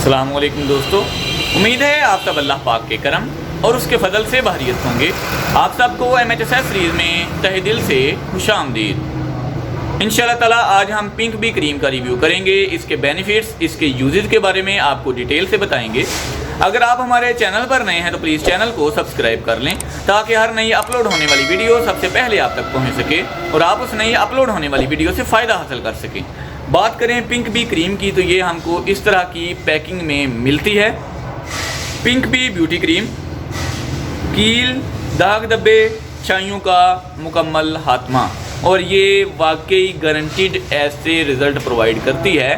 अस्सलाम वालेकुम दोस्तों, उम्मीद है आप सब अल्लाह पाक के करम और उसके फजल से बहरियत होंगे। आप सबको MHSS सीरीज़ में तहे दिल से खुशामदीद। इंशाअल्लाह ताला आज हम पिंक बी क्रीम का रिव्यू करेंगे। इसके बेनिफिट्स, इसके यूजेस के बारे में आपको डिटेल से बताएंगे। अगर आप हमारे चैनल पर नए हैं तो प्लीज़ चैनल को सब्सक्राइब कर लें ताकि हर नई अपलोड होने वाली वीडियो सबसे पहले आप तक पहुँच सके और आप उस नई अपलोड होने वाली वीडियो से फ़ायदा हासिल कर सकें। बात करें पिंक बी क्रीम की तो ये हमको इस तरह की पैकिंग में मिलती है। पिंक बी ब्यूटी क्रीम कील, दाग धब्बे, छाइयों का मुकम्मल खात्मा, और ये वाकई गारंटीड ऐसे रिज़ल्ट प्रोवाइड करती है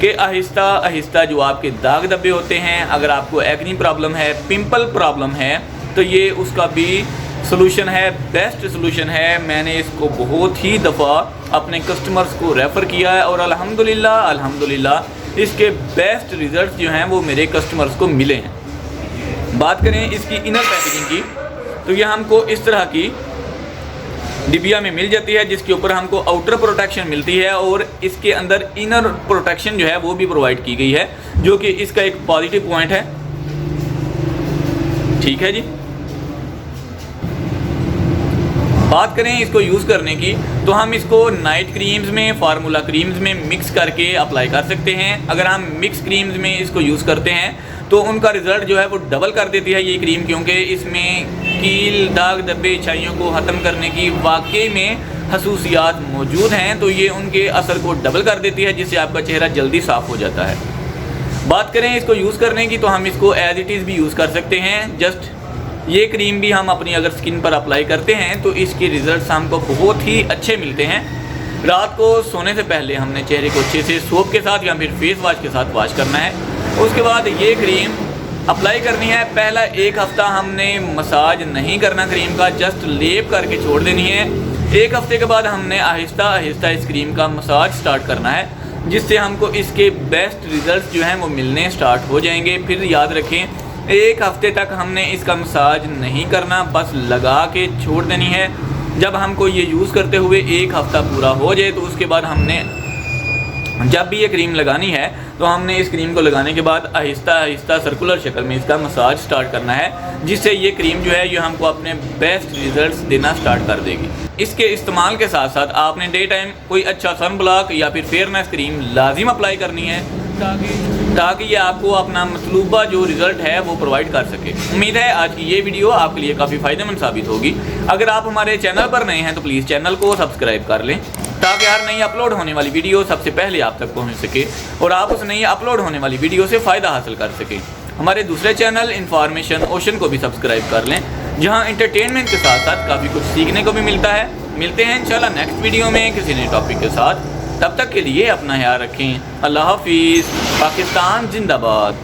कि आहिस्ता आहिस्ता जो आपके दाग धब्बे होते हैं, अगर आपको एक्नी प्रॉब्लम है, पिंपल प्रॉब्लम है, तो ये उसका भी सलूशन है, बेस्ट सलूशन है। मैंने इसको बहुत ही दफ़ा अपने कस्टमर्स को रेफ़र किया है और अल्हम्दुलिल्लाह इसके बेस्ट रिज़ल्ट जो हैं वो मेरे कस्टमर्स को मिले हैं। बात करें इसकी इनर पैकेजिंग की तो ये हमको इस तरह की डिबिया में मिल जाती है, जिसके ऊपर हमको आउटर प्रोटेक्शन मिलती है और इसके अंदर इनर प्रोटेक्शन जो है वो भी प्रोवाइड की गई है, जो कि इसका एक पॉजिटिव पॉइंट है। ठीक है जी। बात करें इसको यूज़ करने की तो हम इसको नाइट क्रीम्स में, फार्मूला क्रीम्स में मिक्स करके अप्लाई कर सकते हैं। अगर हम मिक्स क्रीम्स में इसको यूज़ करते हैं तो उनका रिज़ल्ट जो है वो डबल कर देती है ये क्रीम, क्योंकि इसमें कील, दाग धब्बे, छाइयों को ख़त्म करने की वाकई में खसूसियात मौजूद हैं, तो ये उनके असर को डबल कर देती है, जिससे आपका चेहरा जल्दी साफ़ हो जाता है। बात करें इसको यूज़ करने की तो हम इसको एज इट इज़ भी यूज़ कर सकते हैं। जस्ट ये क्रीम भी हम अपनी अगर स्किन पर अप्लाई करते हैं तो इसके रिज़ल्ट्स हमको बहुत ही अच्छे मिलते हैं। रात को सोने से पहले हमने चेहरे को अच्छे से सोप के साथ या फिर फेस वॉश के साथ वॉश करना है। उसके बाद ये क्रीम अप्लाई करनी है। पहला एक हफ़्ता हमने मसाज नहीं करना क्रीम का, जस्ट लेप करके छोड़ देनी है। एक हफ़्ते के बाद हमने आहिस्ता आहिस्ता इस क्रीम का मसाज स्टार्ट करना है, जिससे हमको इसके बेस्ट रिज़ल्ट जो हैं वो मिलने स्टार्ट हो जाएंगे। फिर याद रखें, एक हफ़्ते तक हमने इसका मसाज नहीं करना, बस लगा के छोड़ देनी है। जब हमको ये यूज़ करते हुए एक हफ़्ता पूरा हो जाए तो उसके बाद हमने जब भी ये क्रीम लगानी है तो हमने इस क्रीम को लगाने के बाद आहिस्ता आहिस्ता सर्कुलर शक्ल में इसका मसाज स्टार्ट करना है, जिससे ये क्रीम जो है ये हमको अपने बेस्ट रिज़ल्ट्स देना स्टार्ट कर देगी। इसके इस्तेमाल के साथ साथ आपने डे टाइम कोई अच्छा सन ब्लॉक या फिर फेयरनेस क्रीम लाजिम अप्लाई करनी है ताकि ये आपको अपना मतलूबा जो रिज़ल्ट है वो प्रोवाइड कर सके। उम्मीद है आज की ये वीडियो आपके लिए काफ़ी फ़ायदेमंद साबित होगी। अगर आप हमारे चैनल पर नए हैं तो प्लीज़ चैनल को सब्सक्राइब कर लें ताकि हर नई अपलोड होने वाली वीडियो सबसे पहले आप तक पहुंच सके और आप उस नई अपलोड होने वाली वीडियो से फ़ायदा हासिल कर सकें। हमारे दूसरे चैनल इन्फॉर्मेशन ओशन को भी सब्सक्राइब कर लें, जहां एंटरटेनमेंट के साथ साथ काफ़ी कुछ सीखने को भी मिलता है। मिलते हैं इंशाल्लाह नेक्स्ट वीडियो में किसी नए टॉपिक के साथ। तब तक के लिए अपना ख्याल रखें। अल्लाह हाफिज़। पाकिस्तान जिंदाबाद।